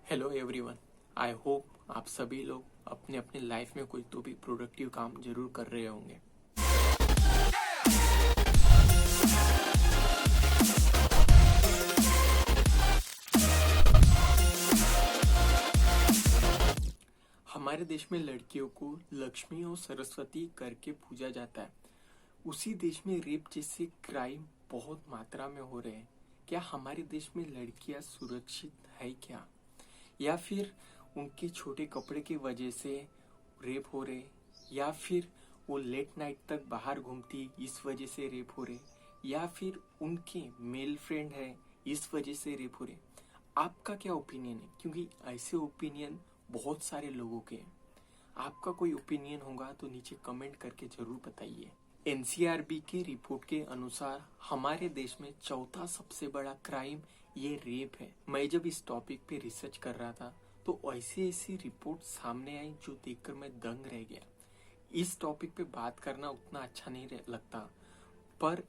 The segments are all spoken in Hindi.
Hello everyone. आई होप आप सभी लोग अपने अपने लाइफ में कोई तो भी प्रोडक्टिव काम जरूर कर रहे होंगे। हमारे देश में लड़कियों को लक्ष्मी और सरस्वती करके पूजा जाता है। उसी देश में रेप जैसे क्राइम बहुत मात्रा में हो रहे हैं। क्या हमारे देश में लड़कियां सुरक्षित है क्या, या फिर उनके छोटे कपड़े की वजह से रेप हो रहे, या फिर वो लेट नाइट तक बाहर घूमती इस वजह से रेप हो रहे, या फिर उनके मेल फ्रेंड है इस वजह से रेप हो रहे। आपका क्या ओपिनियन है? क्योंकि ऐसे ओपिनियन बहुत सारे लोगों के हैं। आपका कोई ओपिनियन होगा तो नीचे कमेंट करके जरूर बताइए। एनसीआरबी की रिपोर्ट के अनुसार हमारे देश में चौथा सबसे बड़ा क्राइम ये रेप है। मैं जब इस टॉपिक पे रिसर्च कर रहा था तो ऐसी ऐसी रिपोर्ट सामने आई जो देखकर मैं दंग रह गया। इस टॉपिक पे बात करना उतना अच्छा नहीं लगता, पर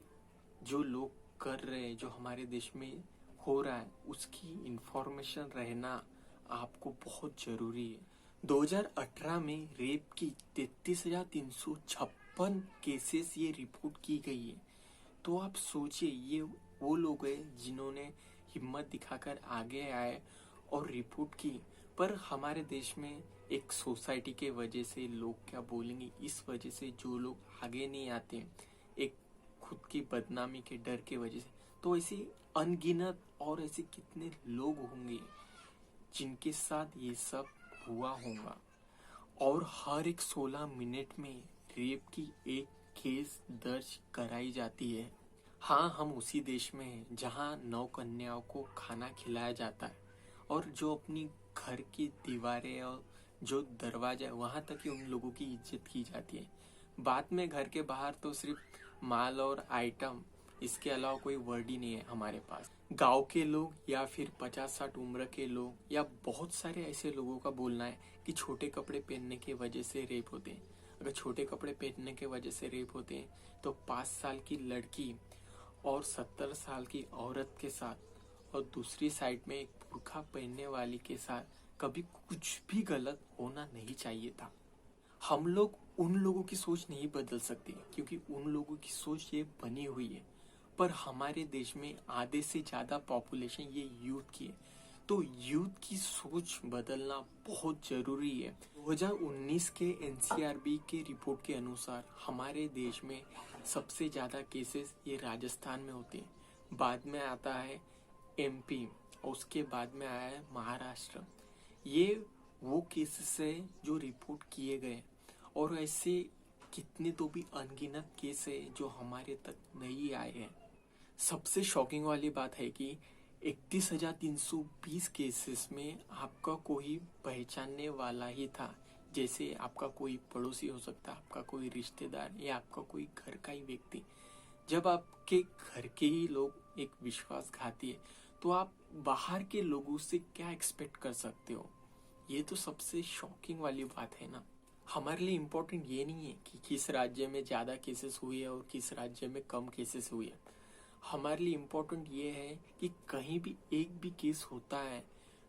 जो लोग कर रहे हैं, जो हमारे देश में हो रहा है, उसकी इंफॉर्मेशन रहना आपको बहुत जरूरी है। 2018 में रेप की 33,356 केसेस ये रिपोर्ट की गई है। तो आप सोचिए, ये वो लोग हैं जिन्होंने हिम्मत दिखाकर आगे आए और रिपोर्ट की। पर हमारे देश में एक सोसाइटी के वजह से लोग क्या बोलेंगे, इस वजह से जो लोग आगे नहीं आते, एक खुद की बदनामी के डर के वजह से, तो ऐसे अनगिनत और ऐसे कितने लोग होंगे जिनके साथ ये सब हुआ होगा। और हर एक 16 मिनट में रेप की एक केस दर्ज कराई जाती है। हाँ, हम उसी देश में हैं जहाँ 9 कन्याओं को खाना खिलाया जाता है और जो अपनी घर की दीवारें और जो दरवाजा है वहां तक ही उन लोगों की इज्जत की जाती है। बाद में घर के बाहर तो सिर्फ माल और आइटम, इसके अलावा कोई वर्ड ही नहीं है हमारे पास। गांव के लोग या फिर 50-60 उम्र के लोग या बहुत सारे ऐसे लोगों का बोलना है कि छोटे कपड़े पहनने की वजह से रेप होते हैं। अगर छोटे कपड़े पहनने की वजह से रेप होते हैं तो 5 साल की लड़की और 70 साल की औरत के साथ और दूसरी साइड में एक बुर्का पहनने वाली के साथ कभी कुछ भी गलत होना नहीं चाहिए था। हम लोग उन लोगों की सोच नहीं बदल सकते क्योंकि उन लोगों की सोच ये बनी हुई है। पर हमारे देश में आधे से ज्यादा पॉपुलेशन ये यूथ की है, तो यूथ की सोच बदलना बहुत जरूरी है। 2019 के एनसीआरबी के रिपोर्ट के अनुसार हमारे देश में सबसे ज्यादा केसेस ये राजस्थान में होते हैं, बाद में आता है एमपी और उसके बाद में आया है महाराष्ट्र। ये वो केसेस है जो रिपोर्ट किए गए, और ऐसे कितने तो भी अनगिनत केस है जो हमारे तक नहीं आए हैं। सबसे शॉकिंग वाली बात है कि 31,320 केसेस में आपका कोई पहचानने वाला ही था। जैसे आपका कोई पड़ोसी हो सकता है, आपका कोई रिश्तेदार या आपका कोई घर का ही व्यक्ति। जब आपके घर के ही लोग एक विश्वासघाती है तो आप बाहर के लोगों से क्या एक्सपेक्ट कर सकते हो? ये तो सबसे शॉकिंग वाली बात है ना। हमारे लिए इम्पोर्टेंट ये नहीं है कि किस राज्य में ज्यादा केसेस हुए और किस राज्य में कम केसेस हुए। हमारे लिए इम्पोर्टेंट ये है कि कहीं भी एक भी केस होता है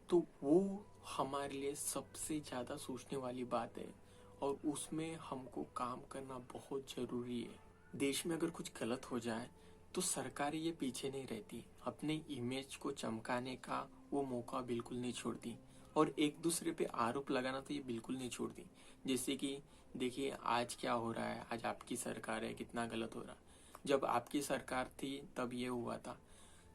तो वो हमारे लिए सबसे ज्यादा सोचने वाली बात है, और उसमें हमको काम करना बहुत जरूरी है। देश में अगर कुछ गलत हो जाए तो सरकारें ये पीछे नहीं रहती, अपने इमेज को चमकाने का वो मौका बिल्कुल नहीं छोड़ती, और एक दूसरे पे आरोप लगाना तो ये बिल्कुल नहीं छोड़ती। जैसे कि देखिए आज क्या हो रहा है, आज आपकी सरकार है, कितना गलत हो रहा है। जब आपकी सरकार थी तब ये हुआ था।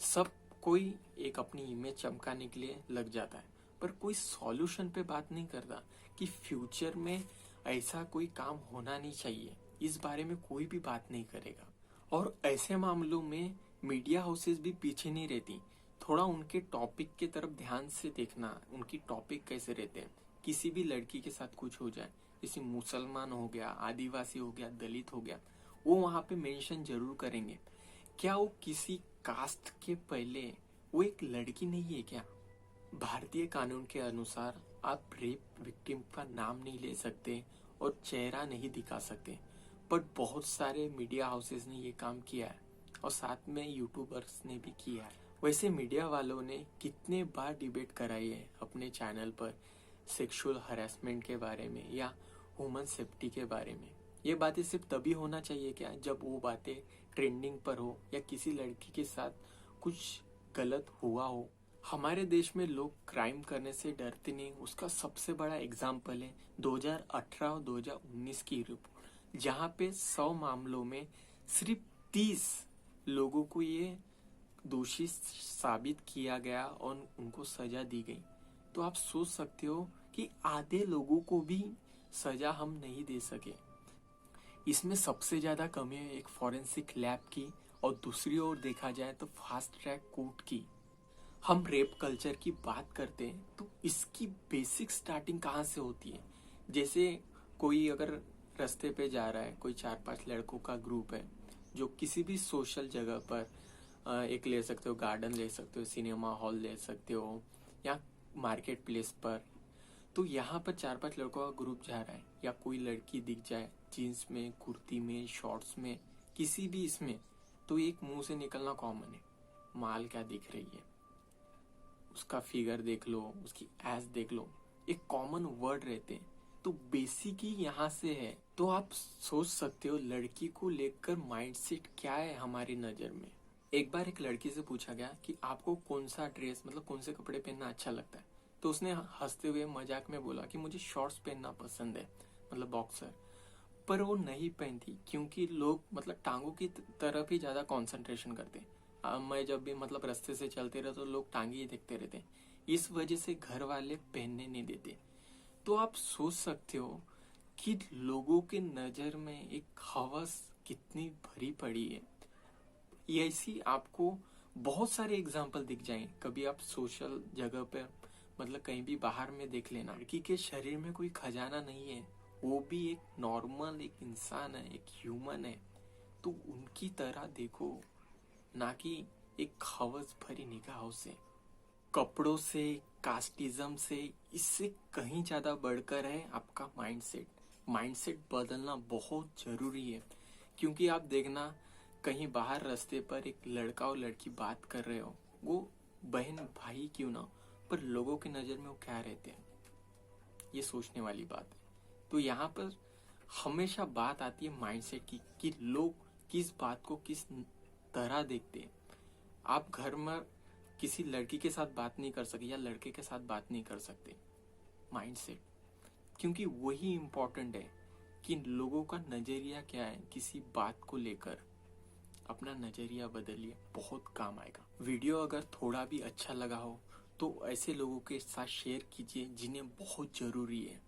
सब कोई एक अपनी इमेज चमकाने के लिए लग जाता है, पर कोई सॉल्यूशन पे बात नहीं करता कि फ्यूचर में ऐसा कोई काम होना नहीं चाहिए। इस बारे में कोई भी बात नहीं करेगा, और ऐसे मामलों में मीडिया हाउसेस भी पीछे नहीं रहती। थोड़ा उनके टॉपिक के तरफ ध्यान से देखना, उनकी टॉपिक कैसे रहते हैं। किसी भी लड़की के साथ कुछ हो जाए, जैसे मुसलमान हो गया, आदिवासी हो गया, दलित हो गया, वो वहां पे मेंशन जरूर करेंगे। क्या वो किसी कास्ट के पहले वो एक लड़की नहीं है क्या? भारतीय कानून के अनुसार आप रेप विक्टिम का नाम नहीं ले सकते और चेहरा नहीं दिखा सकते, बट बहुत सारे मीडिया हाउसेस ने ये काम किया है और साथ में यूट्यूबर्स ने भी किया है। वैसे मीडिया वालों ने कितने बार डिबेट कराई है अपने चैनल पर सेक्सुअल हरासमेंट के बारे में या ह्यूमन सेफ्टी के बारे में। ये बातें सिर्फ तभी होना चाहिए क्या जब वो बातें ट्रेंडिंग पर हो या किसी लड़की के साथ कुछ गलत हुआ हो। हमारे देश में लोग क्राइम करने से डरते नहीं। उसका सबसे बड़ा एग्जाम्पल है 2018 और 2019 की रिपोर्ट, जहां पे 100 मामलों में सिर्फ 30 लोगों को ये दोषी साबित किया गया और उनको सजा दी गई। तो आप सोच सकते हो कि आधे लोगों को भी सजा हम नहीं दे सके। इसमें सबसे ज्यादा कमी है एक फॉरेंसिक लैब की, और दूसरी ओर देखा जाए तो फास्ट ट्रैक कोर्ट की। हम रेप कल्चर की बात करते हैं तो इसकी बेसिक स्टार्टिंग कहाँ से होती है। जैसे कोई अगर रास्ते पे जा रहा है, कोई 4-5 लड़कों का ग्रुप है जो किसी भी सोशल जगह पर एक ले सकते हो, गार्डन ले सकते हो, सिनेमा हॉल ले सकते हो, या मार्केट प्लेस पर। तो यहाँ पर 4-5 लड़कों का ग्रुप जा रहा है, या कोई लड़की दिख जाए जीन्स में, कुर्ती में, शॉर्ट्स में, किसी भी इसमें, तो एक मुंह से निकलना कॉमन है, माल क्या दिख रही है, उसका फिगर देख लो, उसकी एस देख लो, एक कॉमन वर्ड रहते हैं। तो बेसिक ही यहाँ से है। तो आप सोच सकते हो लड़की को लेकर माइंडसेट क्या है हमारी नजर में। एक बार एक लड़की से पूछा गया कि आपको कौन सा ड्रेस, मतलब कौन से कपड़े पहनना अच्छा लगता है। तो उसने हंसते हुए मजाक में बोला कि मुझे शॉर्ट्स पहनना पसंद है, मतलब बॉक्सर। पर वो नहीं पहनती क्योंकि लोग मतलब टांगों की तरफ ही ज्यादा कंसंट्रेशन करते हैं। मैं जब भी मतलब रास्ते से चलते रहे तो लोग टांगे ही देखते रहते हैं, इस वजह से घर वाले पहनने नहीं देते। तो आप सोच सकते हो कि लोगों के नजर में एक हवस कितनी भरी पड़ी है। ये ऐसी आपको बहुत सारे एग्जाम्पल दिख जाएं। कभी आप सोशल जगह पे मतलब कहीं भी बाहर में देख लेना, लड़की के शरीर में कोई खजाना नहीं है, वो भी एक नॉर्मल एक इंसान है, एक ह्यूमन है। तो उनकी तरह देखो, ना कि एक हवस भरी निगाहों से, कपड़ों से, कास्टिज्म से। इससे कहीं ज्यादा बढ़कर है आपका माइंडसेट। माइंडसेट बदलना बहुत जरूरी है। क्योंकि आप देखना, कहीं बाहर रास्ते पर एक लड़का और लड़की बात कर रहे हो, वो बहन भाई क्यों ना, पर लोगों की नजर में वो क्या रहते हैं, ये सोचने वाली बात है। तो यहाँ पर हमेशा बात आती है माइंडसेट की, कि लोग किस बात को किस तरह देखते हैं। आप घर में किसी लड़की के साथ बात नहीं कर सकते या लड़के के साथ बात नहीं कर सकते, माइंडसेट। क्योंकि वही इंपॉर्टेंट है कि लोगों का नजरिया क्या है किसी बात को लेकर। अपना नजरिया बदलिए, बहुत काम आएगा। वीडियो अगर थोड़ा भी अच्छा लगा हो तो ऐसे लोगों के साथ शेयर कीजिए जिन्हें बहुत जरूरी है।